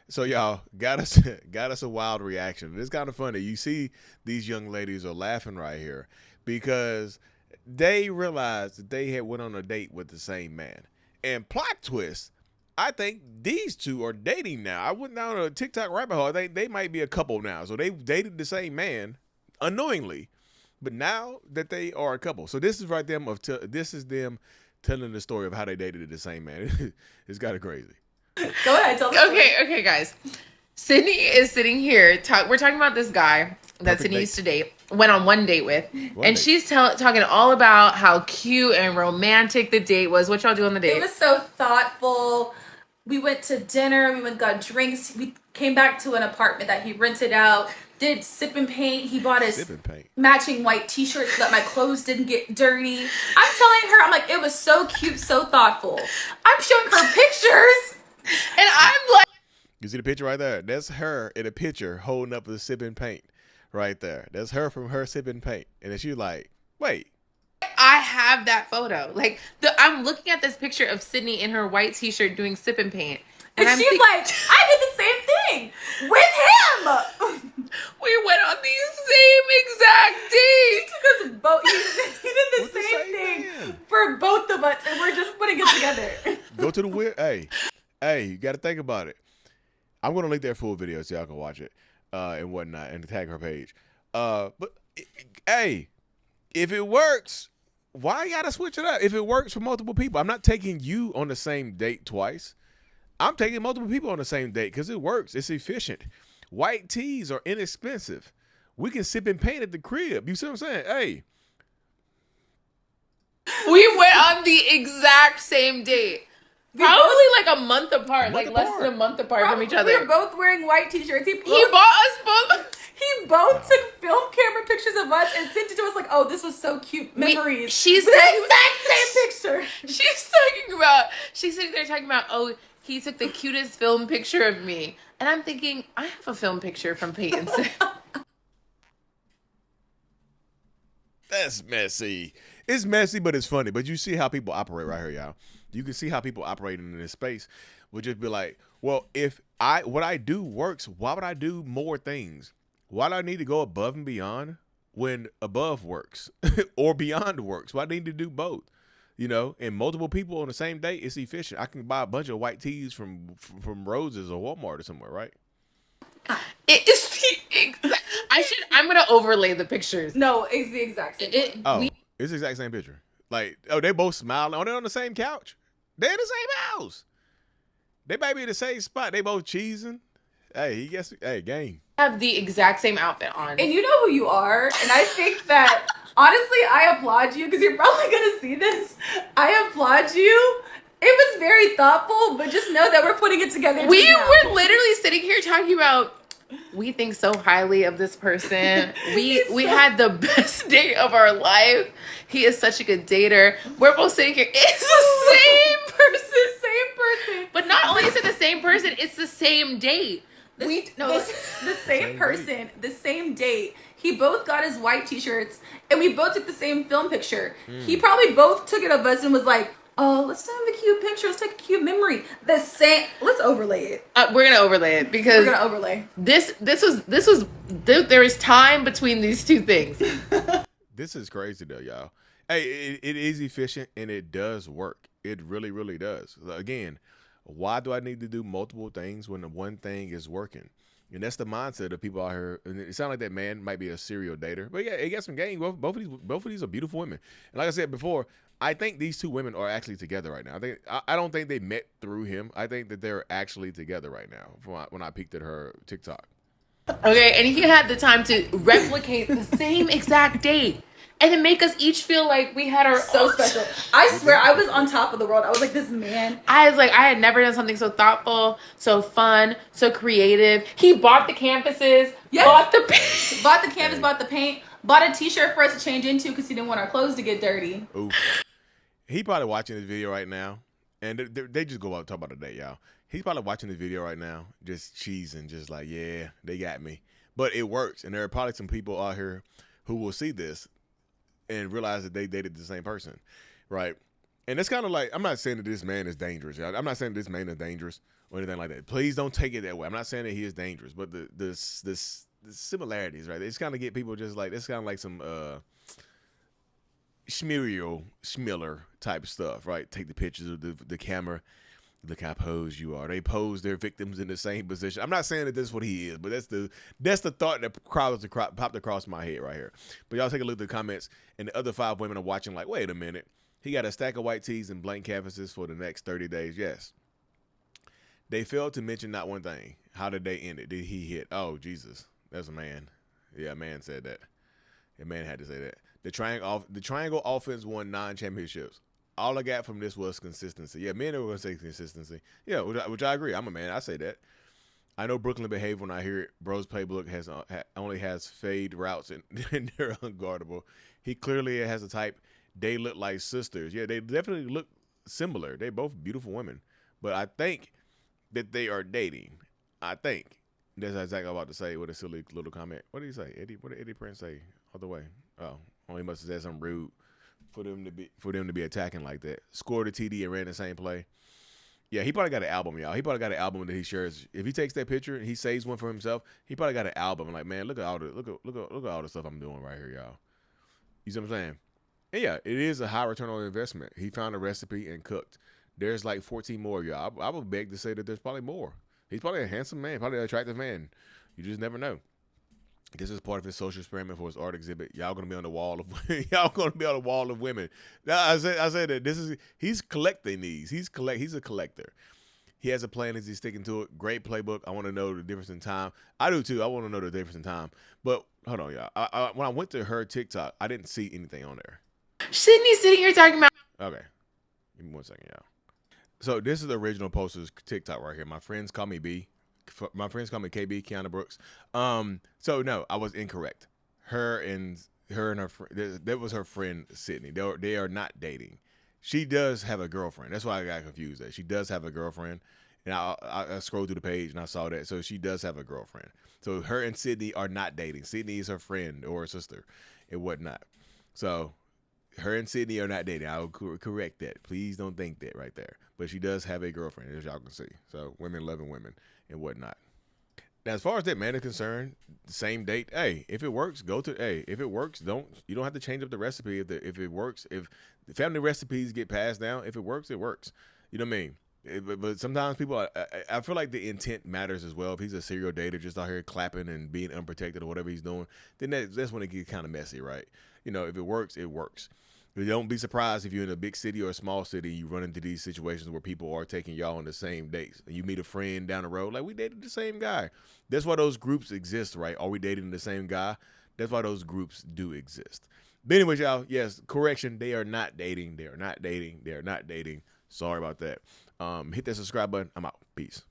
So y'all got us a wild reaction. It's kind of funny. You see, these young ladies are laughing right here because they realized that they had went on a date with the same man. And plot twist, I think these two are dating now. I went down a TikTok rabbit hole. I think they might be a couple now. So they've dated the same man unknowingly, but now that they are a couple. So this is right them this is them telling the story of how they dated the same man. It's kind of crazy. Go ahead, tell the story. Okay, guys. Sydney is sitting here. We're talking about this guy that Perfect Sydney date. used to date, went on one date with, One and date. she's talking all about how cute and romantic the date was. What y'all do on the date? It was so thoughtful. We went to dinner. We went got drinks. We came back to an apartment that he rented out. Did sip and paint. He bought his Sip and paint. matching white T-shirt so that my clothes didn't get dirty. I'm telling her, I'm like, it was so cute, so thoughtful. I'm showing her pictures. And I'm like, You see the picture right there? That's her in a picture holding up the sipping paint right there. That's her from her sipping paint. And then she's like, wait. I have that photo. Like, I'm looking at this picture of Sydney in her white T-shirt doing sip and paint. And I'm she's like, I did the same thing with him. we went on the same exact date. He took us both. He did the With the same same thing man. for both of us, and we're just putting it together. Go to the weird. Hey, you got to think about it. I'm going to link their full video so y'all can watch it and whatnot and tag her page. Hey, if it works, why you got to switch it up? If it works for multiple people, I'm not taking you on the same date twice. I'm taking multiple people on the same date because it works. It's efficient. White teas are inexpensive. We can sip and paint at the crib. You see what I'm saying? Hey. We went on the exact same date. Probably like a month apart, like less than a month apart from each other. We were both wearing white T-shirts. He bought us both. He both took film camera pictures of us and sent it to us like, oh, this was so cute. Memories. She's the talking- exact same picture. She's sitting there talking about, oh, he took the cutest film picture of me. And I'm thinking, I have a film picture from Peyton. That's messy. It's messy, but it's funny. But you see how people operate right here, y'all. You can see how people operating in this space would just be like, well, if what I do works, why would I do more things? Why do I need to go above and beyond when above works or beyond works? Why do I need to do both? You know, and multiple people on the same day, it's efficient. I can buy a bunch of white tees from Rose's or Walmart or somewhere, right? It is the exact. I'm gonna overlay the pictures. No, it's the exact same. It's the exact same picture. Like, oh, they both smiling. Oh, they're on the same couch. They're in the same house. They might be in the same spot. They both cheesing. Hey, game. Have the exact same outfit on. And you know who you are. And I think that, honestly, I applaud you because you're probably going to see this. I applaud you. It was very thoughtful, but just know that we're putting it together. We were literally sitting here talking about, we think so highly of this person. We had the best date of our life. He is such a good dater. We're both sitting here. It's the same person. Same person. But not only is it the same person, it's the same date. The same person, the same date. He both got his white T-shirts, and we both took the same film picture. He probably both took it of us and was like, oh, let's have a cute picture. Let's take a cute memory. The same. Let's overlay it. We're gonna overlay it because we're gonna overlay. There is time between these two things. This is crazy though, y'all. Hey, it is efficient and it does work. It really, really does. Again, why do I need to do multiple things when the one thing is working? And that's the mindset of people out here. And it sounds like that man might be a serial dater, but yeah, it got some game. Both of these are beautiful women. And like I said before, I think these two women are actually together right now. I don't think they met through him. I think that they're actually together right now. From when I peeked at her TikTok. Okay, and he had the time to replicate the same exact date. And then make us each feel like we had our so special. I swear, I was on top of the world. I was like, this man. I was like, I had never done something so thoughtful, so fun, so creative. He bought the canvases, bought the canvas, bought the paint, bought a T-shirt for us to change into because he didn't want our clothes to get dirty. Ooh. He probably watching this video right now, and they just go out and talk about the day, y'all. He's probably watching this video right now, just cheesing, just like, yeah, they got me. But it works, and there are probably some people out here who will see this and realize that they dated the same person, right? And it's kind of like, I'm not saying that this man is dangerous. I'm not saying this man is dangerous or anything like that. Please don't take it that way. I'm not saying that he is dangerous, but the similarities, right? It's kind of get people just like, it's kind of like some Schmiller type stuff, right? Take the pictures of the camera. Look how posed you are. They pose their victims in the same position. I'm not saying that this is what he is, but that's the thought that popped across my head right here. But y'all take a look at the comments, and the other 5 women are watching like, wait a minute. He got a stack of white tees and blank canvases for the next 30 days. Yes. They failed to mention not one thing. How did they end it? Did he hit? Oh, Jesus. That's a man. Yeah, a man said that. A man had to say that. The triangle offense won 9 championships. All I got from this was consistency. Yeah, men are going to say consistency. Yeah, which I agree. I'm a man. I say that. I know Brooklyn behave when I hear it. Bro's playbook only has fade routes and they're unguardable. He clearly has a type. They look like sisters. Yeah, they definitely look similar. They both beautiful women. But I think that they are dating. I think. That's exactly what I'm about to say with a silly little comment. What did he say? What did Eddie Prince say? All the way. Oh, he must have said something rude for them to be attacking like that. Scored a TD and ran the same play. Yeah, he probably got an album, y'all. He probably got an album that he shares. If he takes that picture and he saves one for himself, he probably got an album. Like, man, look at all the stuff I'm doing right here, y'all. You see what I'm saying? And yeah, it is a high return on investment. He found a recipe and cooked. There's like 14 more, y'all. I would beg to say that there's probably more. He's probably a handsome man, probably an attractive man. You just never know. This is part of his social experiment for his art exhibit. Y'all gonna be on the wall of women. Now, I said that he's collecting these. He's a collector. He has a plan. Is he sticking to it? Great playbook. I want to know the difference in time. I do too. I want to know the difference in time. But hold on, y'all. When I went to her TikTok, I didn't see anything on there. Sydney's sitting here talking about. Okay, give me 1 second, y'all. So this is the original poster's TikTok right here. My friends call me B. My friends call me KB, Kiana Brooks. So no, I was incorrect. Her and her friend, that was her friend Sydney. They are not dating. She does have a girlfriend. That's why I got confused. That she does have a girlfriend, and I scrolled through the page and I saw that. So she does have a girlfriend. So her and Sydney are not dating. Sydney is her friend or her sister, and whatnot. So her and Sydney are not dating. I will correct that. Please don't think that right there. But she does have a girlfriend, as y'all can see. So women loving women and whatnot. Now, as far as that man is concerned, the same date. Hey, if it works, go to. Hey, if it works, you don't have to change up the recipe. If it works, if the family recipes get passed down, if it works, it works. You know what I mean? But sometimes people, I feel like the intent matters as well. If he's a serial dater, just out here clapping and being unprotected or whatever he's doing, then that's when it gets kind of messy, right? You know, if it works, it works. Don't be surprised if you're in a big city or a small city, you run into these situations where people are taking y'all on the same dates. And you meet a friend down the road, like, we dated the same guy. That's why those groups exist, right? Are we dating the same guy? That's why those groups do exist. But anyways, y'all, yes, correction, they are not dating. They are not dating. They are not dating. Sorry about that. Hit that subscribe button. I'm out. Peace.